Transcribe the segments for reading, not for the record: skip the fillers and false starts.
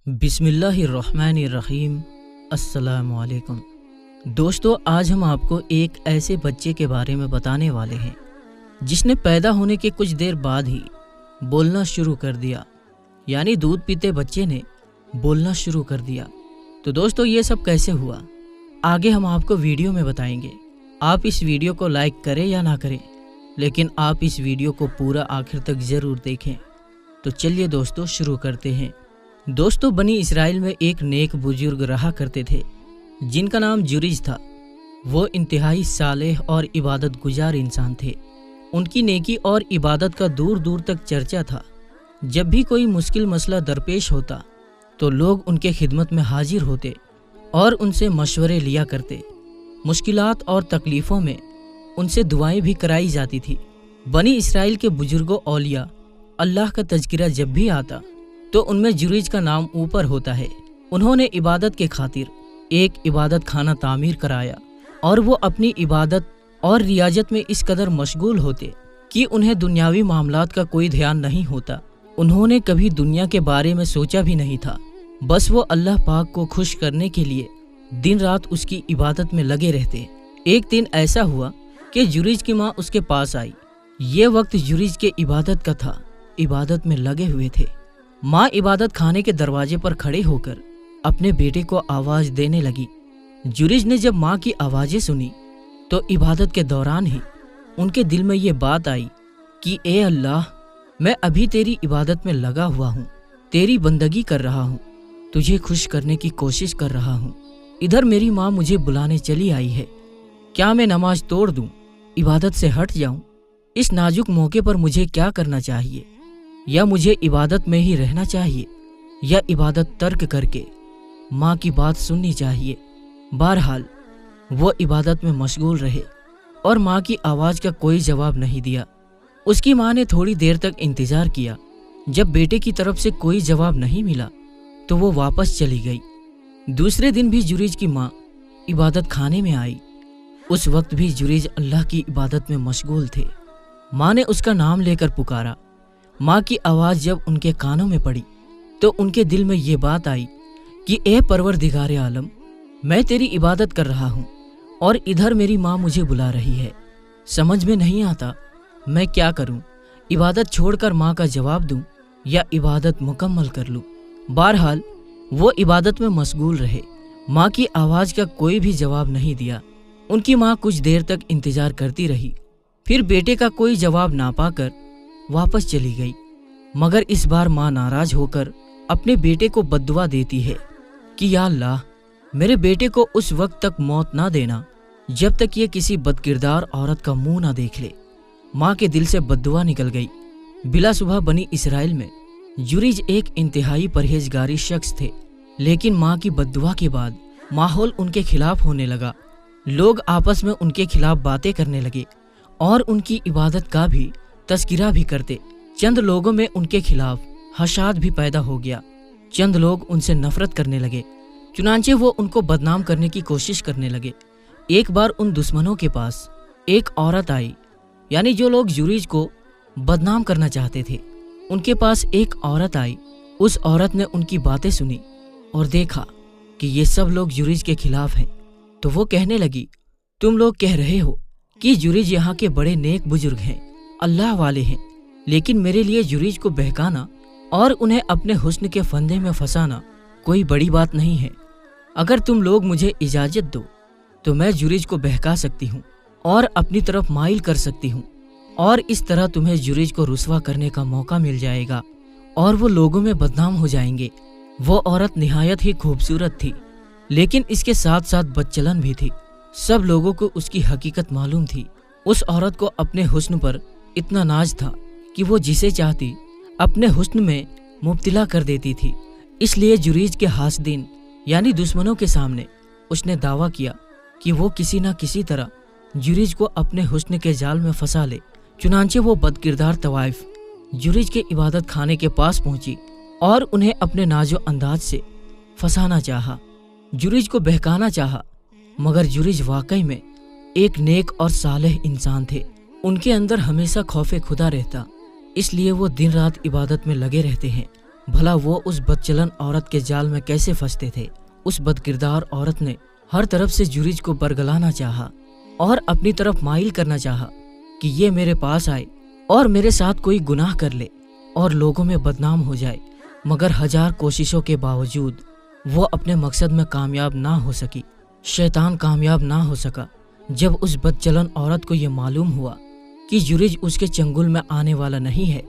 बिस्मिल्लाहिर्रहमानिर्रहीम। अस्सलाम वालेकुम दोस्तों, आज हम आपको एक ऐसे बच्चे के बारे में बताने वाले हैं जिसने पैदा होने के कुछ देर बाद ही बोलना शुरू कर दिया। यानी दूध पीते बच्चे ने बोलना शुरू कर दिया। तो दोस्तों, ये सब कैसे हुआ आगे हम आपको वीडियो में बताएंगे। आप इस वीडियो को लाइक करें या ना करें, लेकिन आप इस वीडियो को पूरा आखिर तक ज़रूर देखें। तो चलिए दोस्तों, शुरू करते हैं। दोस्तों, बनी इसराइल में एक नेक बुजुर्ग रहा करते थे जिनका नाम जुरैज था। वो इंतहाई सालेह और इबादत गुजार इंसान थे। उनकी नेकी और इबादत का दूर दूर तक चर्चा था। जब भी कोई मुश्किल मसला दरपेश होता तो लोग उनके खिदमत में हाजिर होते और उनसे मशवरे लिया करते। मुश्किलात और तकलीफ़ों में उनसे दुआएं भी कराई जाती थी। बनी इसराइल के बुजुर्गों औलिया अल्लाह का तज़किरा जब भी आता तो उनमें जुरैज का नाम ऊपर होता है। उन्होंने इबादत के खातिर एक इबादत खाना तामीर कराया और वो अपनी इबादत और रियाजत में इस कदर मशगूल होते कि उन्हें दुनियावी मामलात का कोई ध्यान नहीं होता। उन्होंने कभी दुनिया के बारे में सोचा भी नहीं था। बस वो अल्लाह पाक को खुश करने के लिए दिन रात उसकी इबादत में लगे रहते। एक दिन ऐसा हुआ कि जुरैज की माँ उसके पास आई। ये वक्त जुरैज के इबादत का था, इबादत में लगे हुए थे। माँ इबादत खाने के दरवाजे पर खड़े होकर अपने बेटे को आवाज़ देने लगी। जुरैज ने जब माँ की आवाज़ें सुनी तो इबादत के दौरान ही उनके दिल में ये बात आई कि ए अल्लाह, मैं अभी तेरी इबादत में लगा हुआ हूँ, तेरी बंदगी कर रहा हूँ, तुझे खुश करने की कोशिश कर रहा हूँ। इधर मेरी माँ मुझे बुलाने चली आई है। क्या मैं नमाज तोड़ दूँ, इबादत से हट जाऊँ? इस नाजुक मौके पर मुझे क्या करना चाहिए? या मुझे इबादत में ही रहना चाहिए या इबादत तर्क करके माँ की बात सुननी चाहिए? बहरहाल वो इबादत में मशगूल रहे और माँ की आवाज़ का कोई जवाब नहीं दिया। उसकी माँ ने थोड़ी देर तक इंतज़ार किया। जब बेटे की तरफ से कोई जवाब नहीं मिला तो वो वापस चली गई। दूसरे दिन भी जुरैज की माँ इबादत खाने में आई। उस वक्त भी जुरैज अल्लाह की इबादत में मशगूल थे। माँ ने उसका नाम लेकर पुकारा। माँ की आवाज़ जब उनके कानों में पड़ी तो उनके दिल में ये बात आई कि ए परवरदिगारे आलम, मैं तेरी इबादत कर रहा हूँ और इधर मेरी माँ मुझे बुला रही है। समझ में नहीं आता मैं क्या करूँ, इबादत छोड़कर माँ का जवाब दूँ या इबादत मुकम्मल कर लूँ? बहरहाल वो इबादत में मशगूल रहे। माँ की आवाज़ का कोई भी जवाब नहीं दिया। उनकी माँ कुछ देर तक इंतज़ार करती रही, फिर बेटे का कोई जवाब ना पाकर वापस चली गई। मगर इस बार माँ नाराज होकर अपने बेटे को बद्दुआ देती है कि या अल्लाह, मेरे बेटे को उस वक्त तक मौत ना देना जब तक ये किसी बदकिरदार औरत का मुंह ना देख ले। माँ के दिल से बद्दुआ निकल गई। बिला सुबह बनी इसराइल में जुरैज एक इंतहाई परहेजगारी शख्स थे, लेकिन माँ की बद्दुआ के बाद माहौल उनके खिलाफ होने लगा। लोग आपस में उनके खिलाफ बातें करने लगे और उनकी इबादत का भी तज़किरा भी करते। चंद लोगों में उनके खिलाफ हशाद भी पैदा हो गया। चंद लोग उनसे नफरत करने लगे, चुनांचे वो उनको बदनाम करने की कोशिश करने लगे। एक बार उन दुश्मनों के पास एक औरत आई, यानी जो लोग जुरैज को बदनाम करना चाहते थे, उनके पास एक औरत आई। उस औरत ने उनकी बातें सुनी और देखा कि ये सब लोग जुरैज के खिलाफ हैं। तो वो कहने लगी, तुम लोग कह रहे हो कि जुरैज यहाँ के बड़े नेक बुजुर्ग हैं, अल्लाह वाले हैं, लेकिन मेरे लिए जुरैज को बहकाना और उन्हें अपने हुस्न के फंदे में फंसाना कोई बड़ी बात नहीं है। अगर तुम लोग मुझे इजाज़त दो तो मैं जुरैज को बहका सकती हूँ और अपनी तरफ माइल कर सकती हूँ, और इस तरह तुम्हें जुरैज को रुस्वा करने का मौका मिल जाएगा और वो लोगों में बदनाम हो जाएंगे। वो औरत निहायत ही खूबसूरत थी, लेकिन इसके साथ साथ बदचलन भी थी। सब लोगों को उसकी हकीकत मालूम थी। उस औरत को अपने हुस्न पर इतना नाज था कि वो जिसे चाहती अपने हुस्न में मुब्तिला कर देती थी। इसलिए जुरैज के हासदीन यानी दुश्मनों के सामने उसने दावा किया कि वो किसी न किसी तरह जुरैज को अपने हुस्न के जाल में फंसा ले। चुनांचे वो बदकिरदार तवाइफ जुरैज के इबादत खाने के पास पहुंची और उन्हें अपने नाजो अंदाज से फंसाना चाहा, जुरैज को बहकाना चाहा। मगर जुरैज वाकई में एक नेक और सालेह इंसान थे। उनके अंदर हमेशा खौफे खुदा रहता, इसलिए वो दिन रात इबादत में लगे रहते हैं। भला वो उस बदचलन औरत के जाल में कैसे फंसते थे। उस बदकिरदार औरत ने हर तरफ से जुरीज को बरगलाना चाहा और अपनी तरफ माइल करना चाहा कि ये मेरे पास आए और मेरे साथ कोई गुनाह कर ले और लोगों में बदनाम हो जाए, मगर 1000 कोशिशों के बावजूद वो अपने मकसद में कामयाब ना हो सकी। शैतान कामयाब ना हो सका। जब उस बदचलन औरत को ये मालूम हुआ कि जुरीज उसके चंगुल में आने वाला नहीं है,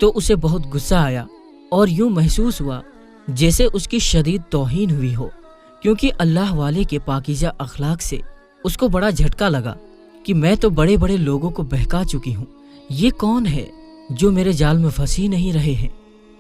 तो उसे बहुत गुस्सा आया और यूं महसूस हुआ जैसे उसकी शदीद तौहीन हुई हो, क्योंकि अल्लाह वाले के पाकीज़ा अखलाक से उसको बड़ा झटका लगा कि मैं तो बड़े बड़े लोगों को बहका चुकी हूँ, ये कौन है जो मेरे जाल में फंस ही नहीं रहे हैं।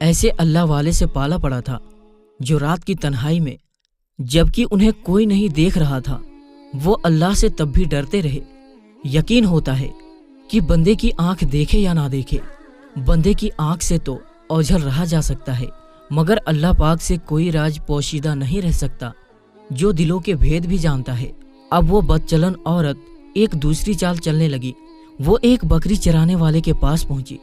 ऐसे अल्लाह वाले से पाला पड़ा था जो रात की तन्हाई में, जबकि उन्हें कोई नहीं देख रहा था, वो अल्लाह से तब भी डरते रहे। यकीन होता है कि बंदे की आंख देखे या ना देखे, बंदे की आंख से तो ओझल रहा जा सकता है, मगर अल्लाह पाक से कोई राज पोशीदा नहीं रह सकता जो दिलों के भेद भी जानता है। अब वो बदचलन औरत एक दूसरी चाल चलने लगी। वो एक बकरी चराने वाले के पास पहुंची।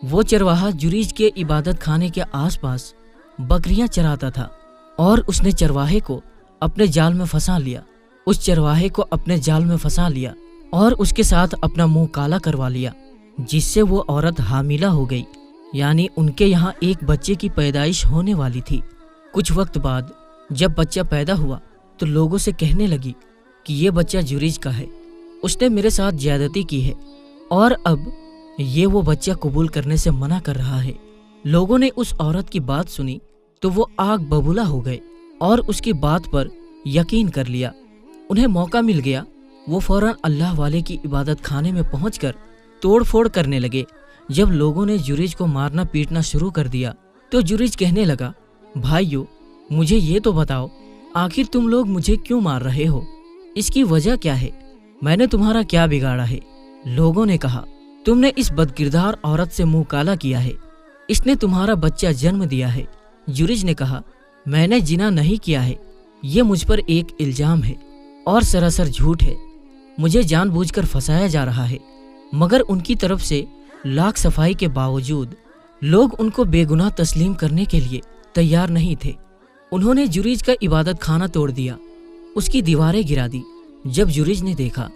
वो चरवाहा जुरीज के इबादत खाने के आसपास बकरियां चराता था और उसने चरवाहे को अपने जाल में फंसा लिया। उस चरवाहे को अपने जाल में फंसा लिया और उसके साथ अपना मुंह काला करवा लिया, जिससे वो औरत हामिला हो गई, यानी उनके यहाँ एक बच्चे की पैदाइश होने वाली थी। कुछ वक्त बाद जब बच्चा पैदा हुआ तो लोगों से कहने लगी कि ये बच्चा जुरीज का है, उसने मेरे साथ ज्यादती की है और अब ये वो बच्चा कबूल करने से मना कर रहा है। लोगों ने उस औरत की बात सुनी तो वो आग बबूला हो गए और उसकी बात पर यकीन कर लिया। उन्हें मौका मिल गया, वो फौरन अल्लाह वाले की इबादत खाने में पहुंचकर तोड़ फोड़ करने लगे। जब लोगों ने जुरीज को मारना पीटना शुरू कर दिया तो जुरीज कहने लगा, भाइयों मुझे ये तो बताओ, आखिर तुम लोग मुझे क्यों मार रहे हो? इसकी वजह क्या है? मैंने तुम्हारा क्या बिगाड़ा है? लोगों ने कहा, तुमने इस बदकिरदार औरत से मुंह काला किया है, इसने तुम्हारा बच्चा जन्म दिया है। जुरीज ने कहा, मैंने जिना नहीं किया है, ये मुझ पर एक इल्जाम है और सरासर झूठ है। मुझे जानबूझकर फंसाया जा रहा है। मगर उनकी तरफ से लाख सफाई के बावजूद लोग उनको बेगुनाह तस्लीम करने के लिए तैयार नहीं थे। उन्होंने जुरीज का इबादत खाना तोड़ दिया, उसकी दीवारें गिरा दी। जब जुरीज ने देखा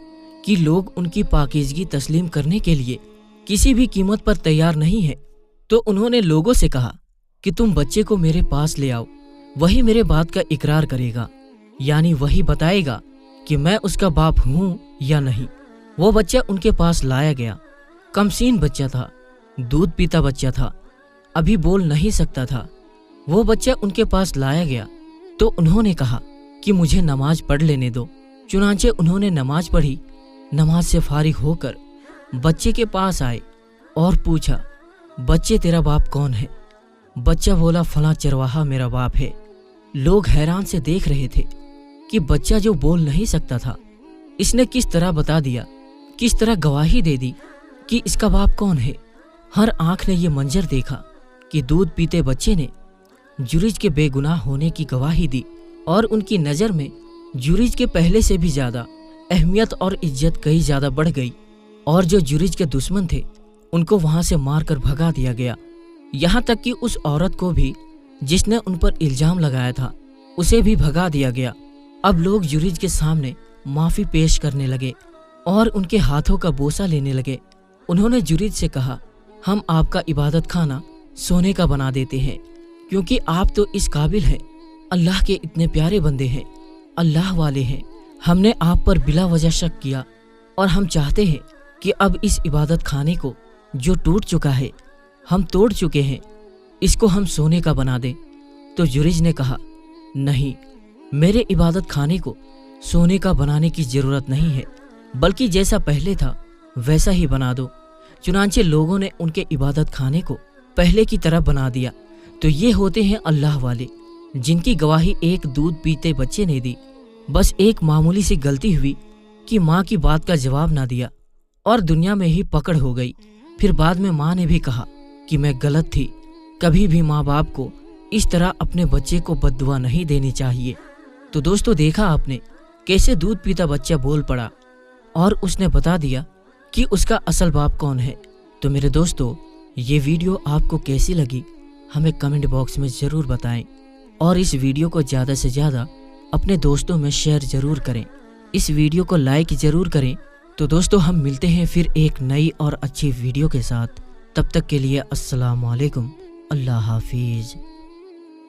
कि लोग उनकी पाकीज़गी तस्लीम करने के लिए किसी भी कीमत पर तैयार नहीं है, तो उन्होंने लोगों से कहा कि तुम बच्चे को मेरे पास ले आओ, वही मेरे बात का इकरार करेगा, यानी वही बताएगा कि मैं उसका बाप हूँ या नहीं। वो बच्चा उनके पास लाया गया। कमसीन बच्चा था, दूध पीता बच्चा था, अभी बोल नहीं सकता था। वो बच्चा उनके पास लाया गया तो उन्होंने कहा कि मुझे नमाज पढ़ लेने दो। चुनांचे उन्होंने नमाज पढ़ी। नमाज से फारिग होकर बच्चे के पास आए और पूछा, बच्चे तेरा बाप कौन है? बच्चा बोला, फलां चरवाहा मेरा बाप है। लोग हैरान से देख रहे थे कि बच्चा जो बोल नहीं सकता था, इसने किस तरह बता दिया, किस तरह गवाही दे दी कि इसका बाप कौन है। हर आंख ने ये मंजर देखा कि दूध पीते बच्चे ने जुरीज के बेगुनाह होने की गवाही दी और उनकी नज़र में जुरीज के पहले से भी ज़्यादा अहमियत और इज्जत कई ज़्यादा बढ़ गई, और जो जुरीज के दुश्मन थे उनको वहाँ से मारकर भगा दिया गया। यहाँ तक कि उस औरत को भी जिसने उन पर इल्ज़ाम लगाया था, उसे भी भगा दिया गया। अब लोग जुरीज के सामने माफ़ी पेश करने लगे और उनके हाथों का बोसा लेने लगे। उन्होंने जुरीज से कहा, हम आपका इबादत खाना सोने का बना देते हैं, क्योंकि आप तो इस काबिल हैं, अल्लाह के इतने प्यारे बंदे हैं, अल्लाह वाले हैं। हमने आप पर बिला वजह शक किया और हम चाहते हैं कि अब इस इबादत खाने को जो टूट चुका है, हम तोड़ चुके हैं, इसको हम सोने का बना दें। तो जुरीज ने कहा, नहीं, मेरे इबादत खाने को सोने का बनाने की ज़रूरत नहीं है, बल्कि जैसा पहले था वैसा ही बना दो। चुनांचे लोगों ने उनके इबादत खाने को पहले की तरह बना दिया। तो ये होते हैं अल्लाह वाले, जिनकी गवाही एक दूध पीते बच्चे ने दी। बस एक मामूली सी गलती हुई कि माँ की बात का जवाब ना दिया और दुनिया में ही पकड़ हो गई। फिर बाद में माँ ने भी कहा कि मैं गलत थी। कभी भी माँ बाप को इस तरह अपने बच्चे को बद्दुआ नहीं देनी चाहिए। तो दोस्तों, देखा आपने कैसे दूध पीता बच्चा बोल पड़ा और उसने बता दिया कि उसका असल बाप कौन है। तो मेरे दोस्तों, ये वीडियो आपको कैसी लगी ہمیں کمنٹ باکس میں ضرور بتائیں، اور اس ویڈیو کو زیادہ سے زیادہ اپنے دوستوں میں شیئر ضرور کریں، اس ویڈیو کو لائک ضرور کریں۔ تو دوستو، ہم ملتے ہیں پھر ایک نئی اور اچھی ویڈیو کے ساتھ، تب تک کے لیے السلام علیکم، اللہ حافظ۔